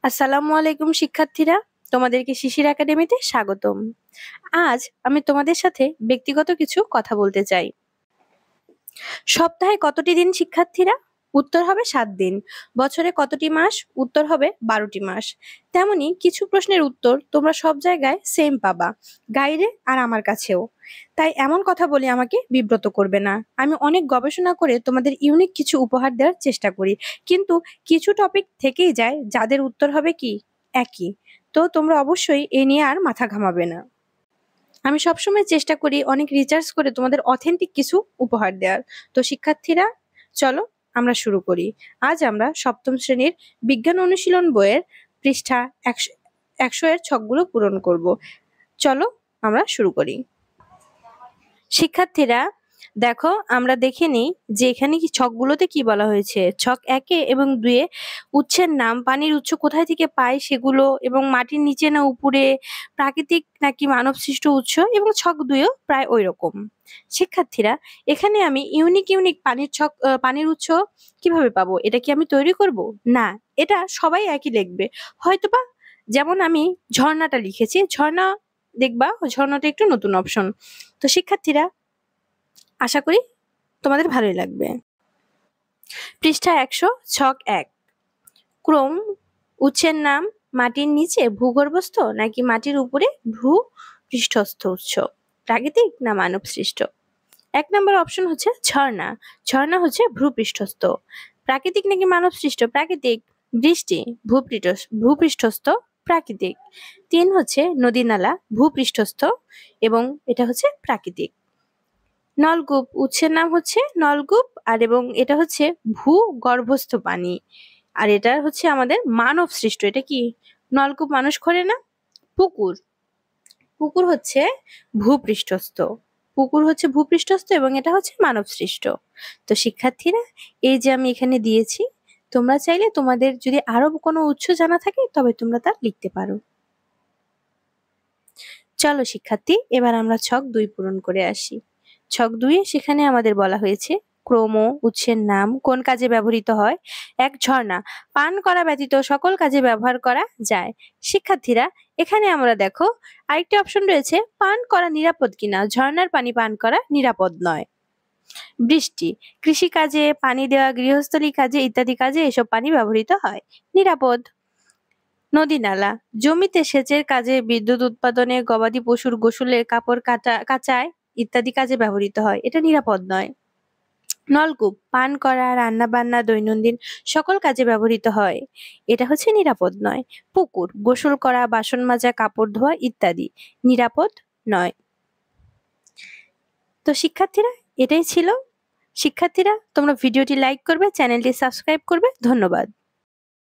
আসসালামু আলাইকুম শিক্ষার্থীরা, তোমাদেরকে শিশির একাডেমিতে স্বাগতম। আজ আমি তোমাদের সাথে ব্যক্তিগত কিছু কথা বলতে চাই। সপ্তাহে কতটি দিন শিক্ষার্থীরা? উত্তর হবে 7 দিন। বছরে কতটি মাস? উত্তর হবে 12টি মাস। তেমনি কিছু প্রশ্নের উত্তর তোমরা সব জায়গায় সেম পাবা, গাইডে আর আমার কাছেও। তাই এমন কথা বলে আমাকে বিব্রত করবে না। আমি অনেক গবেষণা করে তোমাদের ইউনিক কিছু উপহার দেওয়ার চেষ্টা করি, কিন্তু কিছু টপিক থেকেই যায় যাদের উত্তর হবে কি একই। তো তোমরা অবশ্যই এ নিয়ে আর মাথা ঘামাবে না। আমি সবসময় চেষ্টা করি অনেক রিসার্চ করে তোমাদের অথেন্টিক কিছু উপহার দেওয়ার। তো শিক্ষার্থীরা, চলো আমরা শুরু করি। আজ আমরা সপ্তম শ্রেণীর বিজ্ঞান অনুশীলন বইয়ের পৃষ্ঠা 100 এর ছকগুলো পূরণ করব। চলো আমরা শুরু করি। শিক্ষার্থীরা দেখো, আমরা দেখে নিই যে এখানে কি ছকগুলোতে কি বলা হয়েছে। ছক 1 এবং 2 উৎসের নাম, পানির উৎস কোথায় থেকে পায় সেগুলো, এবং মাটির নিচে না উপরে, প্রাকৃতিক নাকি মানব সৃষ্ট উৎস, এবং ছক 2ও প্রায় ওই রকম। শিক্ষার্থীরা, এখানে আমি ইউনিক পানির উৎস কিভাবে পাবো? এটা কি আমি তৈরি করব? না, এটা সবাই একই লিখবে। হয়তোবা যেমন আমি ঝর্ণাটা লিখেছি, ঝর্ণা দেখবা ঝর্ণাটা একটু নতুন অপশন। তো শিক্ষার্থীরা, আশা করি তোমাদের ভালোই লাগবে। পৃষ্ঠা 100, ছক 1। ক্রোম উৎসের নাম, মাটির নিচে ভূগর্ভস্থ নাকি মাটির উপরে ভূপৃষ্ঠস্থ উৎস, প্রাকৃতিক না মানব সৃষ্ট? 1 নম্বর অপশন হচ্ছে ঝর্ণা। ঝর্ণা হচ্ছে ভূপৃষ্ঠস্থ। প্রাকৃতিক নাকি মানব সৃষ্ট? প্রাকৃতিক। বৃষ্টি ভূপৃষ্ঠস্থ, প্রাকৃতিক। 3 হচ্ছে নদী নালা, ভূপৃষ্ঠস্থ এবং এটা হচ্ছে প্রাকৃতিক। নলকূপ উৎসের নাম হচ্ছে নলকূপ, আর এবং এটা হচ্ছে ভূগর্ভস্থ পানি, আর এটা হচ্ছে আমাদের মানব সৃষ্ট। এটা কি? নলকূপ মানুষ করে না। পুকুর হচ্ছে ভূপৃষ্ঠস্থ। এবং এটা হচ্ছে মানব সৃষ্ট। তো শিক্ষার্থীরা, এই যে আমি এখানে দিয়েছি, তোমরা চাইলে তোমাদের যদি আরো কোনো উৎস জানা থাকে তবে তোমরা তা লিখতে পারো। চলো শিক্ষার্থী, এবার আমরা ছক 2 পূরণ করে আসি। ছক 2 সেখানে আমাদের বলা হয়েছে ক্রোম উৎসের নাম কোন কাজে ব্যবহৃত হয়? 1 ঝর্ণা, পান করা ব্যতীত সকল কাজে ব্যবহার করা যায়। শিক্ষার্থীরা, এখানে আমরা দেখো আরেকটি অপশন রয়েছে, পান করা নিরাপদ কিনা। ঝর্ণার পানি পান করা নিরাপদ নয়। বৃষ্টি, কৃষি কাজে, পানি দেওয়া, গৃহস্থলী কাজে ইত্যাদি কাজে এসব পানি ব্যবহৃত হয়, নিরাপদ। নদী নালা, জমিতে সেচের কাজে, বিদ্যুৎ উৎপাদনে, গবাদি পশুর গোসলে, কাপড় কাচায় ইত্যাদি কাজে ব্যবহৃত হয়, এটা নিরাপদ নয়। নলকূপ, পান করা, রান্না বান্না, দৈনন্দিন সকল কাজে ব্যবহৃত হয়, এটা হচ্ছে নিরাপদ নয়। পুকুর, গোসল করা, বাসন মাজা, কাপড় ধোয়া ইত্যাদি, নিরাপদ নয়। তো শিক্ষার্থীরা, এটাই ছিল। শিক্ষার্থীরা, তোমরা ভিডিওটি লাইক করবে, চ্যানেলটি সাবস্ক্রাইব করবে। ধন্যবাদ।